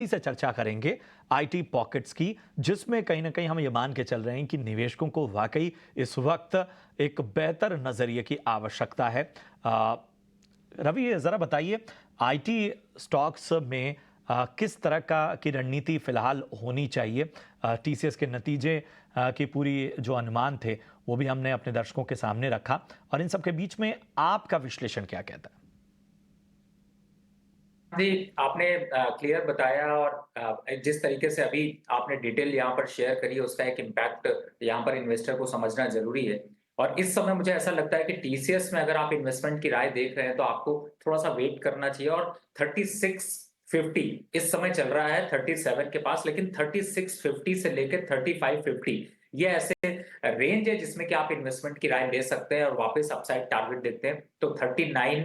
से चर्चा करेंगे आईटी पॉकेट्स की, जिसमें कहीं न कहीं हम ये मान के चल रहे हैं कि निवेशकों को वाक़ई इस वक़्त एक बेहतर नज़रिए की आवश्यकता है। अ, रवि, ये ज़रा बताइए, आईटी स्टॉक्स में किस तरह का की रणनीति फ़िलहाल होनी चाहिए? टीसीएस के नतीजे की पूरी जो अनुमान थे, वो भी हमने अपने दर्शकों के सामने रखा और इन सब के बीच में आपका विश्लेषण क्या कहता है? जी, आपने क्लियर बताया और जिस तरीके से अभी आपने डिटेल यहाँ पर शेयर करी है, उसका एक इम्पैक्ट यहाँ पर इन्वेस्टर को समझना ज़रूरी है। और इस समय मुझे ऐसा लगता है कि टीसीएस में अगर आप इन्वेस्टमेंट की राय देख रहे हैं, तो आपको थोड़ा-सा वेट करना चाहिए और 3650 इस समय चल रहा है 37 के पास, लेकिन 3650 से लेके 3550 ये ऐसे रेंज है जिसमें कि आप इन्वेस्टमेंट की राय ले सकते हैं और वापस अपसाइड टारगेट देखते हैं, तो 39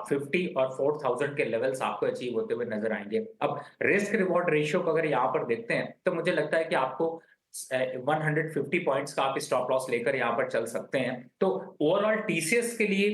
50 और 4000 के लेवल्स आपको अचीव होते हुए नजर आएंगे। अब रिस्क रिवॉर्ड रेशियो को अगर यहाँ पर देखते हैं, तो मुझे लगता है कि आपको 150 पॉइंट्स का आप स्टॉप लॉस लेकर यहाँ पर चल सकते हैं। तो ओवरऑल टीसीएस के लिए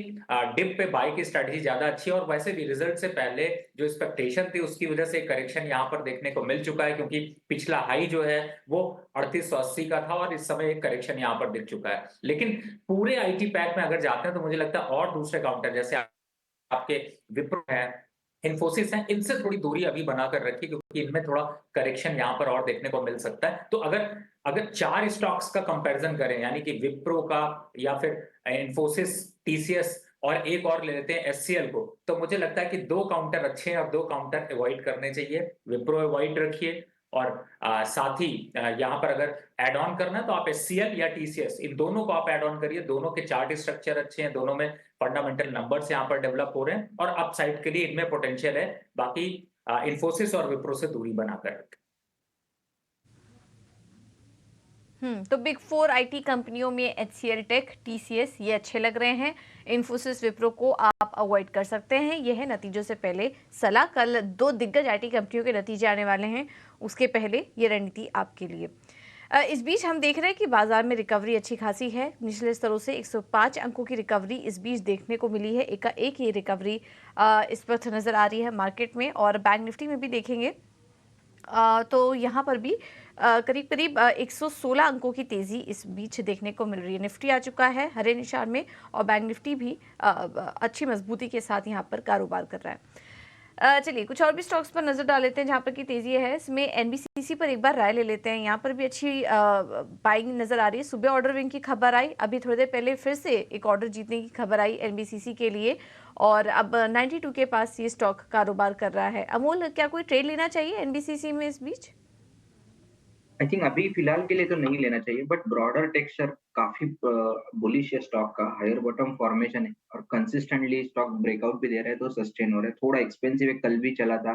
डिप पे बाय की स्ट्रेटजी ज्यादा अच्छी है और वैसे भी रिजल्ट से पहले जो एक्सपेक्टेशन थी उसकी वजह से करेक्शन यहाँ पर देखने को मिल चुका है, क्योंकि पिछला हाई जो है वो 3880 का था और इस समय एक करेक्शन यहाँ पर दिख चुका है। लेकिन पूरे आईटी पैक में अगर जाते हैं तो मुझे लगता है और दूसरे काउंटर जैसे आपके विप्रो है, इन्फोसिस है, इनसे थोड़ी दूरी अभी बनाकर रखिए, क्योंकि इनमें थोड़ा करेक्शन यहाँ पर और देखने को मिल सकता है। तो अगर अगर 4 स्टॉक्स का कंपैरिजन करें, यानी कि विप्रो का या फिर इन्फोसिस, टीसीएस और एक और ले लेते हैं एचसीएल को, तो मुझे लगता है कि 2 काउंटर अच्छे हैं और 2 काउंटर अवॉइड करने चाहिए। विप्रो अवॉइड रखिए और साथ ही यहाँ पर अगर ऐड ऑन करना है तो आप एचसीएल या टीसीएस इन दोनों को आप ऐड ऑन करिए। दोनों के चार्ट स्ट्रक्चर अच्छे हैं, दोनों में फंडामेंटल नंबर्स यहाँ पर डेवलप हो रहे हैं और अपसाइड के लिए इनमें पोटेंशियल है। बाकी इन्फोसिस और विप्रो से दूरी बनाकर रखें। तो बिग फोर आईटी कंपनियों में एचसीएल टेक, टीसीएस ये अच्छे लग रहे हैं। इन्फोसिस, विप्रो को आप अवॉइड कर सकते हैं। यह है नतीजों से पहले सलाह। कल 2 दिग्गज आईटी कंपनियों के नतीजे आने वाले हैं, उसके पहले ये रणनीति आपके लिए। इस बीच हम देख रहे हैं कि बाजार में रिकवरी अच्छी खासी है। निचले स्तरों से 105 अंकों की रिकवरी इस बीच देखने को मिली है। एकाएक ये रिकवरी इस वक्त नजर आ रही है मार्केट में। और बैंक निफ्टी में भी देखेंगे तो यहाँ पर भी करीब करीब 116 अंकों की तेजी इस बीच देखने को मिल रही है। निफ्टी आ चुका है हरे निशान में और बैंक निफ्टी भी अच्छी मजबूती के साथ यहाँ पर कारोबार कर रहा है। चलिए कुछ और भी स्टॉक्स पर नजर डाल लेते हैं जहाँ पर की तेजी है। इसमें एनबीसीसी पर एक बार राय ले लेते हैं। यहाँ पर भी अच्छी बाइंग नजर आ रही है। सुबह ऑर्डर विंग की खबर आई, अभी थोड़ी देर पहले फिर से एक ऑर्डर जीतने की खबर आई एनबीसीसी के लिए और अब 92 के पास ये स्टॉक कारोबार कर रहा है। अमोल, क्या कोई ट्रेड लेना चाहिए एनबीसीसी में इस बीच? आई थिंक अभी फिलहाल के लिए तो नहीं लेना चाहिए, बट ब्रॉडर टेक्सचर काफी बुलिश है स्टॉक का। हायर बॉटम फॉर्मेशन है और कंसिस्टेंटली स्टॉक ब्रेकआउट भी दे रहा है, तो सस्टेन हो रहा है। थोड़ा एक्सपेंसिव है, कल भी चला था,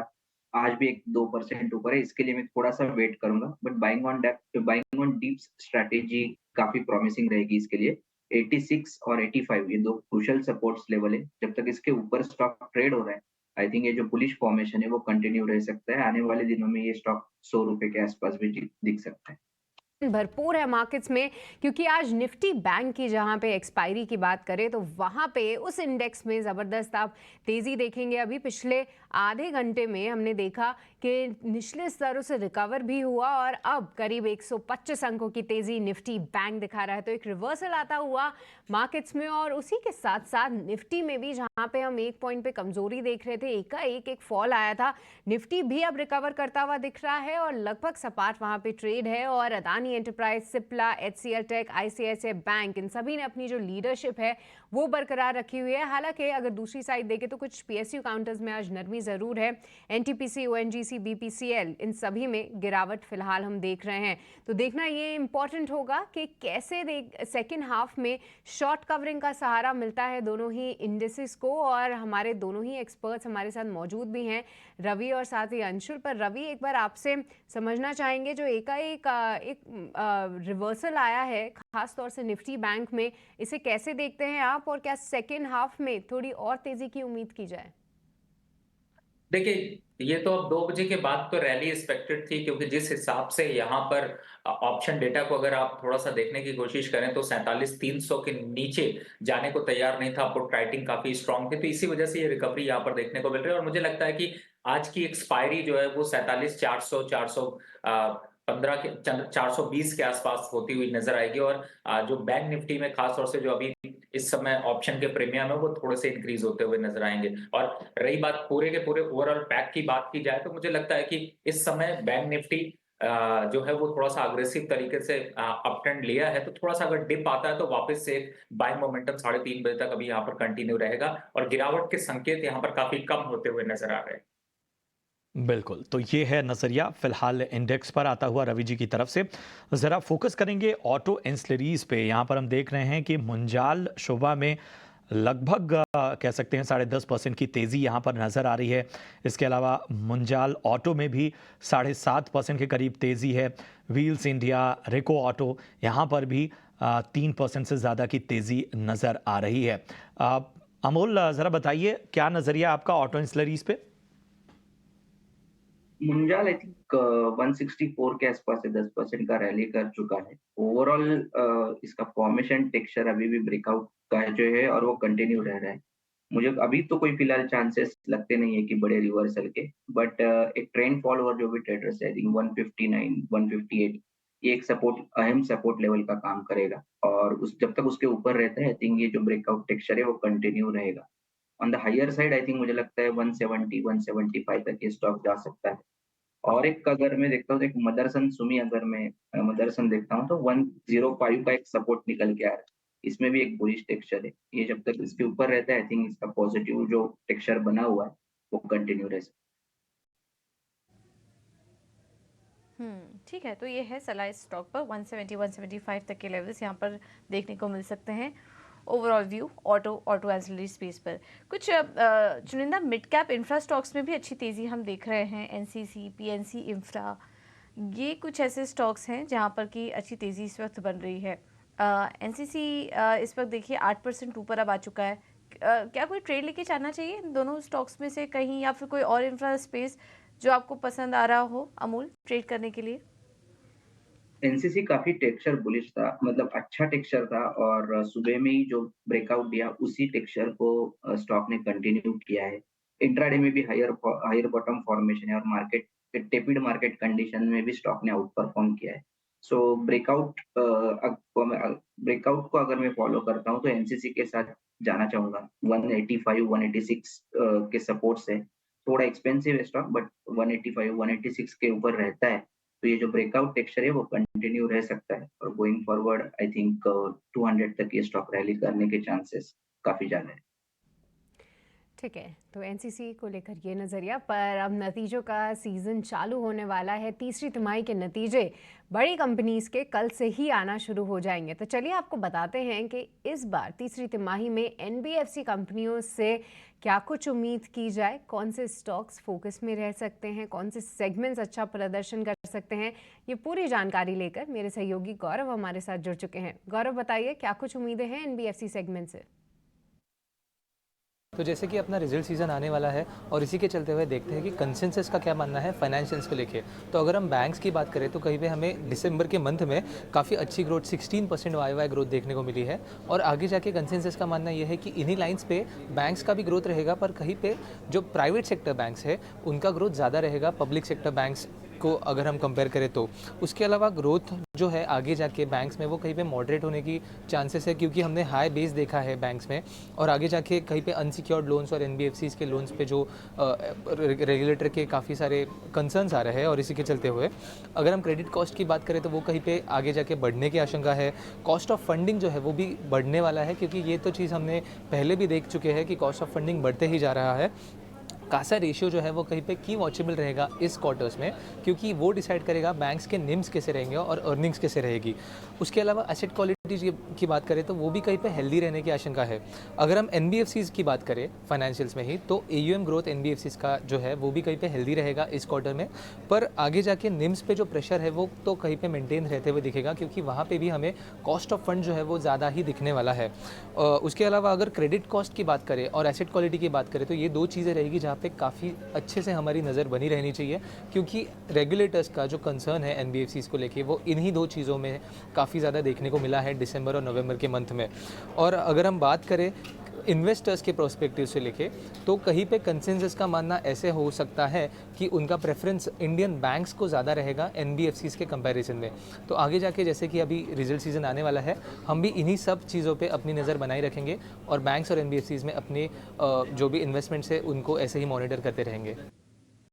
आज भी 1-2% ऊपर है। इसके लिए मैं थोड़ा सा वेट करूंगा, but buying on deeps strategy काफी प्रॉमिसिंग रहेगी इसके लिए। 86 और 85 ये दो क्रूशियल सपोर्ट्स लेवल है। जब तक इसके ऊपर स्टॉक ट्रेड हो रहा है, आई थिंक ये जो बुलिश फॉर्मेशन है वो कंटिन्यू रह सकता है। आने वाले दिनों में ये स्टॉक 100 रुपए के आसपास भी दिख सकता है। भरपूर है मार्केट्स में, क्योंकि आज निफ्टी बैंक की जहां पे एक्सपायरी की बात करें तो वहां पे उस इंडेक्स में ज़बरदस्त आप तेज़ी देखेंगे। अभी पिछले आधे घंटे में हमने देखा कि निचले स्तरों से रिकवर भी हुआ और अब करीब 125 अंकों की तेज़ी निफ्टी बैंक दिखा रहा है। तो एक रिवर्सल आता हुआ मार्केट्स में और उसी के साथ साथ निफ्टी में भी जहां पे हम एक पॉइंट पे कमजोरी देख रहे थे, एकाएक एक फॉल आया था, निफ्टी भी अब रिकवर करता हुआ दिख रहा है और लगभग सपाट वहां पे ट्रेड है। और Adani enterprise, Cipla, HCL tech, ICICI bank, इन सभी ने अपनी जो लीडरशिप है वो बरकरार रखी हुई है। हालांकि अगर दूसरी साइड देखें तो कुछ पीएसयू काउंटर्स में आज नरमी जरूर है। एनटीपीसी, ओएनजीसी, बीपीसीएल, इन सभी में गिरावट फिलहाल हम देख रहे हैं। तो देखना ये इंपॉर्टेंट होगा कि कैसे सेकेंड हाफ में शॉर्ट कवरिंग का सहारा मिलता है दोनों ही इंडेक्सेस को। और हमारे दोनों ही एक्सपर्ट्स हमारे साथ मौजूद भी हैं, रवि और साथ ही अंशुल। पर रवि, एक बार आपसे समझना चाहेंगे जो एकाएक एक रिवर्सल आया है खास तौर से निफ्टी बैंक में, इसे कैसे देखते हैं आप और क्या सेकेंड हाफ में थोड़ी और तेजी की उम्मीद की जाए? देखिए, ये तो अब 2 बजे के बाद तो रैली एक्सपेक्टेड थी, क्योंकि जिस हिसाब से यहाँ पर ऑप्शन डेटा को अगर आप थोड़ा सा देखने की कोशिश करें तो 47,300 के नीचे जाने को तैयार नहीं था। पुट राइटिंग काफी स्ट्रांग थी, तो इसी वजह से ये रिकवरी यहाँ पर देखने को मिल रही है और मुझे लगता है कि आज की एक्सपायरी जो है वो 47,400 415 के 420 के आसपास होती हुई नजर आएगी। और जो बैंक निफ्टी में खासतौर से जो अभी इस समय ऑप्शन के प्रीमियम है वो थोड़े से इंक्रीज होते हुए नजर आएंगे। और रही बात पूरे के पूरे ओवरऑल पैक की बात की जाए तो मुझे लगता है कि इस समय बैंक निफ्टी जो है वो थोड़ा सा अग्रेसिव तरीके से अप ट्रेंड लिया है। तो थोड़ा सा अगर डिप आता है तो वापस से बाइंग मोमेंटम 3:30 बजे तक अभी यहाँ पर कंटिन्यू रहेगा और गिरावट के संकेत यहाँ पर काफी कम होते हुए नजर आ रहे हैं। बिल्कुल, तो ये है नज़रिया फिलहाल इंडेक्स पर आता हुआ रवि जी की तरफ से। ज़रा फोकस करेंगे ऑटो एंसिलरीज पे। यहाँ पर हम देख रहे हैं कि मुंजाल शोभा में लगभग कह सकते हैं 10.5% की तेज़ी यहाँ पर नज़र आ रही है। इसके अलावा मुंजाल ऑटो में भी 7.5% के करीब तेज़ी है। व्हील्स इंडिया, रिको ऑटो, यहाँ पर भी 3% से ज़्यादा की तेज़ी नज़र आ रही है। अमोल, ज़रा बताइए क्या नज़रिया आपका ऑटो एंसिलरीज पे? मुंजाल आई थिंक 164 के आसपास से 10% का रैली कर चुका है। ओवरऑल इसका फॉर्मेशन टेक्सचर अभी भी ब्रेकआउट का जो है और वो कंटिन्यू रह रहा है। मुझे अभी तो कोई फिलहाल चांसेस लगते नहीं है कि बड़े रिवर्सल के, बट एक ट्रेंड फॉलोअर जो भी ट्रेडर्स है, आई थिंक 159 158 ये एक सपोर्ट, अहम सपोर्ट लेवल का काम करेगा। और उस जब तक उसके ऊपर रहता है आई थिंक ये जो ब्रेकआउट टेक्सचर है वो कंटिन्यू रहेगा। On the higher side I think मुझे लगता है 170 175 तक ये स्टॉक जा सकता है। और एक अगर मैं देखता हूँ तो एक मदरसन सुमी, अगर मैं मदरसन देखता हूँ तो 105 का एक सपोर्ट निकल के आ रहा है। इसमें भी एक बुलिश टेक्सचर है। ये जब तक इसके ऊपर रहता है आई थिंक इसका पॉजिटिव जो टेक्सचर बना हुआ है वो कंटिन्यू रह सकता ठीक है, तो ये है सलाह स्टॉक पर 170 175 तक के लेवल्स यहाँ पर देखने को मिल सकते हैं। Overall view auto ancillary space पर कुछ चुनिंदा मिड कैप इंफ्रा स्टॉक्स में भी अच्छी तेज़ी हम देख रहे हैं। एनसीसी, पीएनसी इंफ्रा, ये कुछ ऐसे स्टॉक्स हैं जहाँ पर कि अच्छी तेज़ी इस वक्त बन रही है। एनसीसी इस वक्त देखिए 8% ऊपर अब आ चुका है। क्या कोई ट्रेड लेके जाना चाहिए इन दोनों स्टॉक्स में से कहीं, या फिर कोई और इंफ्रा स्पेस जो आपको पसंद आ रहा हो अमूल ट्रेड करने के लिए? एनसीसी काफी टेक्सचर बुलिश था, मतलब अच्छा टेक्सचर था और सुबह में ही जो ब्रेकआउट दिया उसी टेक्सचर को स्टॉक ने कंटिन्यू किया है। इंट्राडे में भी हायर हायर बॉटम फॉर्मेशन है और मार्केट टेपिड मार्केट कंडीशन में भी स्टॉक ने आउट परफॉर्म किया है। सो ब्रेकआउट को अगर मैं फॉलो करता हूँ तो एनसीसी के साथ जाना चाहूंगा। 185 186 के सपोर्ट से थोड़ा एक्सपेंसिव है स्टॉक, बट 185 186 के ऊपर रहता है तो ये जो ब्रेकआउट टेक्सचर है वो कंटिन्यू रह सकता है। और गोइंग फॉरवर्ड आई थिंक 200 तक ये स्टॉक रैली करने के चांसेस काफी ज्यादा है। ठीक है, तो एनसीसी को लेकर ये नज़रिया। पर अब नतीजों का सीज़न चालू होने वाला है। तीसरी तिमाही के नतीजे बड़ी कंपनीज़ के कल से ही आना शुरू हो जाएंगे। तो चलिए आपको बताते हैं कि इस बार तीसरी तिमाही में एनबीएफसी कंपनियों से क्या कुछ उम्मीद की जाए, कौन से स्टॉक्स फोकस में रह सकते हैं, कौन से सेगमेंट्स अच्छा प्रदर्शन कर सकते हैं। ये पूरी जानकारी लेकर मेरे सहयोगी गौरव हमारे साथ जुड़ चुके हैं। गौरव, बताइए क्या कुछ उम्मीदें हैं एनबीएफसी सेगमेंट से? तो जैसे कि अपना रिजल्ट सीज़न आने वाला है और इसी के चलते हुए देखते हैं कि कंसेंसस का क्या मानना है फाइनेंशियल्स को लेके। तो अगर हम बैंक्स की बात करें तो कहीं पे हमें दिसंबर के मंथ में काफ़ी अच्छी ग्रोथ 16% वाई ग्रोथ देखने को मिली है। और आगे जाके कंसेंसस का मानना यह है कि इन्हीं लाइंस पे बैंक्स का भी ग्रोथ रहेगा, पर कहीं पे जो प्राइवेट सेक्टर बैंक्स है उनका ग्रोथ ज़्यादा रहेगा पब्लिक सेक्टर बैंक्स को अगर हम कंपेयर करें तो। उसके अलावा ग्रोथ जो है आगे जाके बैंक्स में वो कहीं पे मॉडरेट होने की चांसेस है, क्योंकि हमने हाई बेस देखा है बैंक्स में। और आगे जाके कहीं पे अनसिक्योर्ड लोन्स और एनबीएफसीज के लोन्स पे जो रेगुलेटर के काफ़ी सारे कंसर्न्स आ रहे हैं, और इसी के चलते हुए अगर हम क्रेडिट कॉस्ट की बात करें तो वो कहीं पे आगे जाके बढ़ने की आशंका है। कॉस्ट ऑफ फंडिंग जो है वो भी बढ़ने वाला है, क्योंकि ये तो चीज़ हमने पहले भी देख चुके हैं कि कॉस्ट ऑफ फंडिंग बढ़ते ही जा रहा है। कासा रेशियो जो है वो कहीं पे की वॉचेबल रहेगा इस क्वार्टर्स में, क्योंकि वो डिसाइड करेगा बैंक्स के निम्स कैसे रहेंगे और अर्निंग्स कैसे रहेगी। उसके अलावा एसेट क्वालिटी की बात करें तो वो भी कहीं पे हेल्दी रहने की आशंका है। अगर हम एनबीएफसीज की बात करें फाइनेंशियल्स में ही, तो एयूएम ग्रोथ एनबीएफसीज का जो है वो भी कहीं पे हेल्दी रहेगा इस क्वार्टर में। पर आगे जाके निम्स पे जो प्रेशर है वो तो कहीं पे मेंटेन रहते हुए दिखेगा, क्योंकि वहाँ पे भी हमें कॉस्ट ऑफ फंड जो है वो ज़्यादा ही दिखने वाला है। उसके अलावा अगर क्रेडिट कॉस्ट की बात करें और एसेट क्वालिटी की बात करें तो ये दो चीज़ें रहेगी जहाँ पे काफ़ी अच्छे से हमारी नज़र बनी रहनी चाहिए, क्योंकि रेगुलेटर्स का जो कंसर्न है एनबीएफसीज को लेके वो इन्हीं दो चीज़ों में काफ़ी ज़्यादा देखने को मिला है दिसंबर और नवंबर के मंथ में। और अगर हम बात करें इन्वेस्टर्स के प्रोस्पेक्टिव से लेके तो कहीं पे कंसेंसस का मानना ऐसे हो सकता है कि उनका प्रेफरेंस इंडियन बैंक्स को ज़्यादा रहेगा एनबीएफसीज के कंपैरिजन में। तो आगे जाके जैसे कि अभी रिजल्ट सीजन आने वाला है, हम भी इन्हीं सब चीज़ों पे अपनी नज़र बनाए रखेंगे और बैंक्स और एनबीएफसीज में अपने जो भी इन्वेस्टमेंट्स है उनको ऐसे ही मॉनिटर करते रहेंगे।